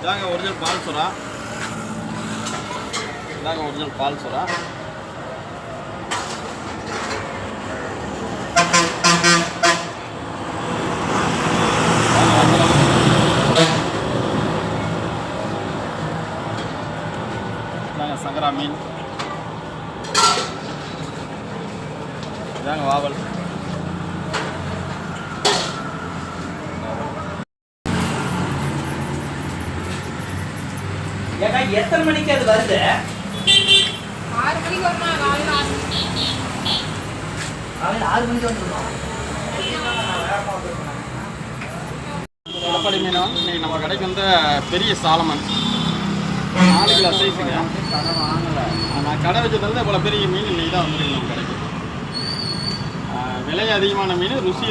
இதாங்க ஒரிஜினல் பால் சுறா. இதாங்க ஒரிஜினல் பால் சுறா. இதாங்க சங்கரா மீன். இதாங்க வாவல். ஏன்னா எத்தனை மணிக்கு அது வருது? 6 மணிக்கு வருமா? காலையில் 6 மணிக்கு. காலையில் 6 மணிக்கு வந்துருக்கோம். கடப்பாடி மீன் இன்னைக்கு நம்ம கடைக்கு வந்து பெரிய சாலமன் 4 கிலோ சைஸுங்க. நான் கடை வச்சதுலேருந்து இவ்வளோ பெரிய மீன் இன்னைக்கு தான் வந்துருக்கு நம்ம கடைக்கு. விலை அதிகமான மீன், ருசி